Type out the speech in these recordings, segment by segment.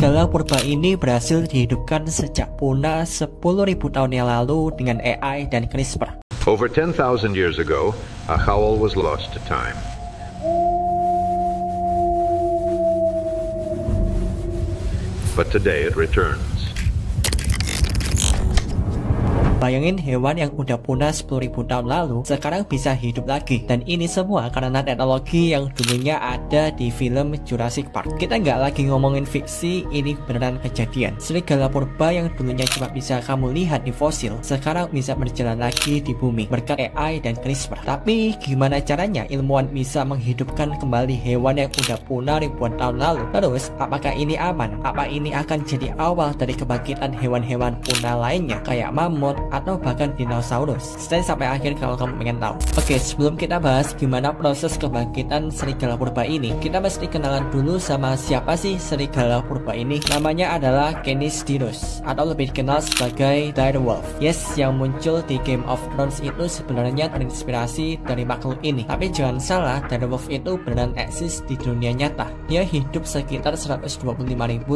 Serigala purba ini berhasil dihidupkan sejak punah 10.000 tahun yang lalu dengan AI dan CRISPR. Over 10,000 years ago, a howl was lost to time. But today it returns. Bayangin hewan yang udah punah 10.000 tahun lalu sekarang bisa hidup lagi. Dan ini semua karena teknologi yang dulunya ada di film Jurassic Park. Kita nggak lagi ngomongin fiksi, ini beneran kejadian. Serigala purba yang dulunya cuma bisa kamu lihat di fosil sekarang bisa berjalan lagi di bumi berkat AI dan CRISPR. Tapi gimana caranya ilmuwan bisa menghidupkan kembali hewan yang udah punah ribuan tahun lalu? Terus apakah ini aman? Apa ini akan jadi awal dari kebangkitan hewan-hewan punah lainnya kayak mamut atau bahkan dinosaurus? Stay sampai akhir kalau kamu pengen tahu. Oke, sebelum kita bahas gimana proses kebangkitan serigala purba ini, kita mesti kenalan dulu sama siapa sih serigala purba ini. Namanya adalah Canis Dinos atau lebih dikenal sebagai direwolf. Yes, yang muncul di Game of Thrones itu sebenarnya terinspirasi dari makhluk ini. Tapi jangan salah, direwolf itu beneran eksis di dunia nyata. Dia hidup sekitar 125.000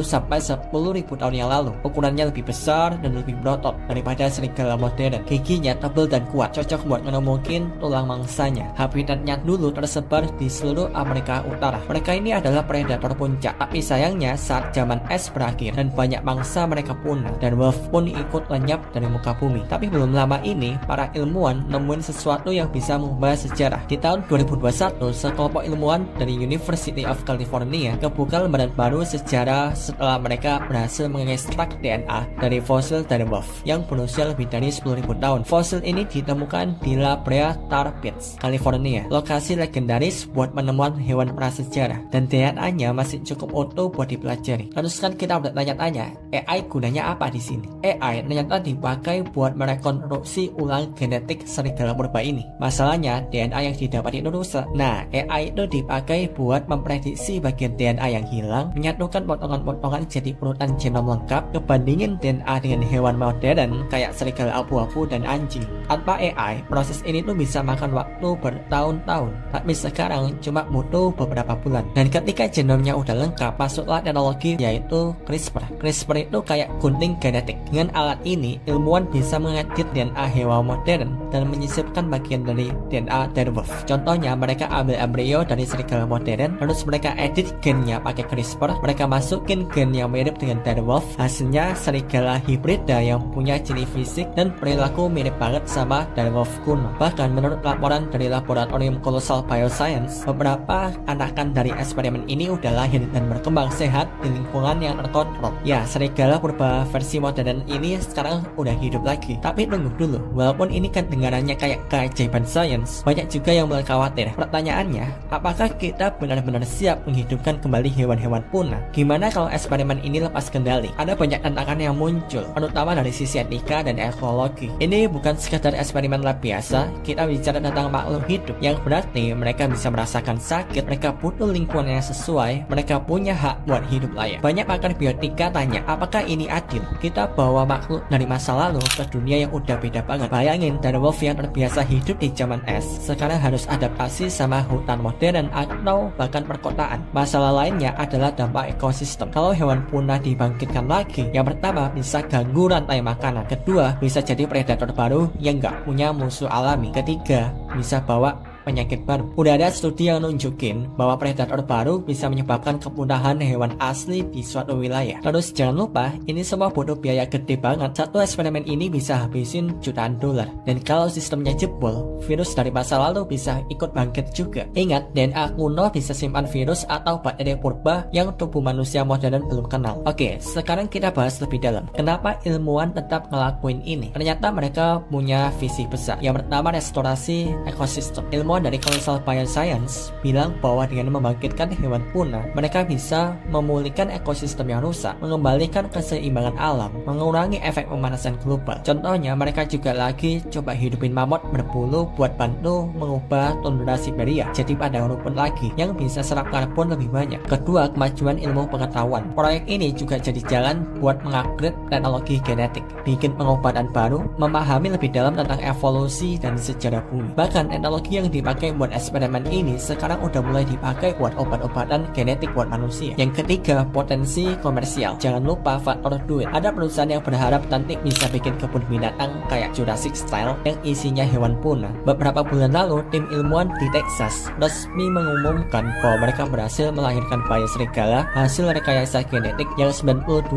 sampai 10.000 tahun yang lalu. Ukurannya lebih besar dan lebih berotot daripada serigala modern. Giginya tebal dan kuat, cocok buat ngenemukin tulang mangsanya. Habitatnya dulu tersebar di seluruh Amerika Utara. Mereka ini adalah predator puncak, tapi sayangnya saat zaman es berakhir dan banyak mangsa mereka punah, dan wolf pun ikut lenyap dari muka bumi. Tapi belum lama ini, para ilmuwan nemuin sesuatu yang bisa mengubah sejarah. Di tahun 2021, sekelompok ilmuwan dari University of California kebuka lembaran baru sejarah setelah mereka berhasil mengekstrak DNA dari fosil direwolf yang berusia lebih dari 10.000 tahun. Fosil ini ditemukan di La Brea Tar Pits, California, lokasi legendaris buat penemuan hewan prasejarah, dan DNA-nya masih cukup utuh buat dipelajari. Terus kan kita udah tanya-tanya, AI gunanya apa di sini? AI ternyata dipakai buat merekonstruksi ulang genetik serigala purba ini. Masalahnya, DNA yang didapat itu rusak. Nah, AI itu dipakai buat memprediksi bagian DNA yang hilang, menyatukan potongan-potongan jadi urutan genom lengkap, kebandingin DNA dengan hewan modern kayak serigala abu-abu dan anjing. Tanpa AI, proses ini tuh bisa makan waktu bertahun-tahun, tapi sekarang cuma butuh beberapa bulan. Dan ketika genomnya udah lengkap, masuklah teknologi yaitu CRISPR. CRISPR itu kayak gunting genetik. Dengan alat ini, ilmuwan bisa mengedit DNA hewan modern dan menyisipkan bagian dari DNA direwolf. Contohnya, mereka ambil embrio dari serigala modern, terus mereka edit gennya pakai CRISPR, mereka masukin gen yang mirip dengan direwolf, hasilnya serigala hibrida yang punya ciri fisik dan perilaku mirip banget sama direwolf kuno. Bahkan menurut laporan dari laboratorium Colossal Bioscience, beberapa anakan dari eksperimen ini udah lahir dan berkembang sehat di lingkungan yang terkontrol. Ya, serigala purba versi modern ini sekarang udah hidup lagi. Tapi tunggu dulu, walaupun ini kan dengarannya kayak keajaiban sains, banyak juga yang mulai khawatir. Pertanyaannya, apakah kita benar-benar siap menghidupkan kembali hewan-hewan punah? Gimana kalau eksperimen ini lepas kendali? Ada banyak tantangan yang muncul, terutama dari sisi etika dan ekologi. Ini bukan sekadar eksperimen lab biasa, kita bicara tentang makhluk hidup, yang berarti mereka bisa merasakan sakit, mereka butuh lingkungan yang sesuai, mereka punya hak buat hidup layak. Banyak pakar biotika tanya, apakah ini adil? Kita bawa makhluk dari masa lalu ke dunia yang udah beda banget. Bayangin, direwolf yang terbiasa hidup di zaman es, sekarang harus adaptasi sama hutan modern atau bahkan perkotaan. Masalah lainnya adalah dampak ekosistem. Kalau hewan punah dibangkitkan lagi, yang pertama bisa ganggu rantai makanan. Kedua, bisa jadi predator baru yang nggak punya musuh alami. Ketiga, bisa bawa penyakit baru. Udah ada studi yang nunjukin bahwa predator baru bisa menyebabkan kepunahan hewan asli di suatu wilayah. Terus jangan lupa, ini semua butuh biaya gede banget. Satu eksperimen ini bisa habisin jutaan dolar. Dan kalau sistemnya jebol, virus dari masa lalu bisa ikut bangkit juga. Ingat, DNA kuno bisa simpan virus atau bakteri purba yang tubuh manusia modern belum kenal. Oke, sekarang kita bahas lebih dalam. Kenapa ilmuwan tetap ngelakuin ini? Ternyata mereka punya visi besar. Yang pertama, restorasi ekosistem. Ilmuwan dari Colossal Bioscience bilang bahwa dengan membangkitkan hewan punah, mereka bisa memulihkan ekosistem yang rusak, mengembalikan keseimbangan alam, mengurangi efek pemanasan global. Contohnya, mereka juga lagi coba hidupin mamut berbulu buat bantu mengubah tundra Siberia jadi padang rumput lagi yang bisa serap karbon lebih banyak. Kedua, kemajuan ilmu pengetahuan. Proyek ini juga jadi jalan buat mengupgrade teknologi genetik, bikin pengobatan baru, memahami lebih dalam tentang evolusi dan sejarah bumi. Bahkan teknologi yang dipakai dipakai buat eksperimen ini sekarang udah mulai dipakai buat obat-obatan genetik buat manusia. Yang ketiga, potensi komersial. Jangan lupa faktor duit. Ada perusahaan yang berharap nanti bisa bikin kebun binatang kayak Jurassic Style yang isinya hewan punah. Beberapa bulan lalu, tim ilmuwan di Texas resmi mengumumkan bahwa mereka berhasil melahirkan bayi serigala hasil rekayasa genetik yang 92%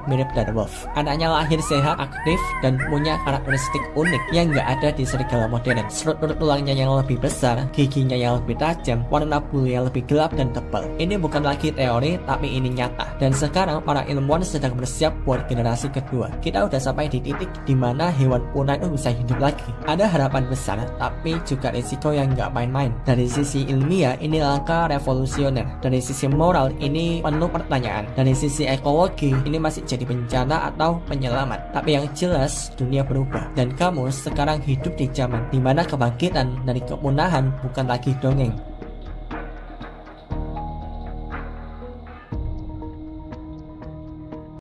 mirip dari wolf. Anaknya lahir sehat, aktif, dan punya karakteristik unik yang nggak ada di serigala modern. Struktur tulangnya yang lebih besar, giginya yang lebih tajam, warna bulu yang lebih gelap dan tebal. Ini bukan lagi teori, tapi ini nyata. Dan sekarang para ilmuwan sedang bersiap buat generasi kedua. Kita udah sampai di titik dimana hewan punah itu bisa hidup lagi. Ada harapan besar, tapi juga risiko yang nggak main-main. Dari sisi ilmiah, ini langkah revolusioner. Dari sisi moral, ini penuh pertanyaan. Dari sisi ekologi, ini masih jadi bencana atau penyelamat. Tapi yang jelas, dunia berubah. Dan kamu sekarang hidup di zaman dimana kebangkitan dari kepunahan bukan lagi dongeng,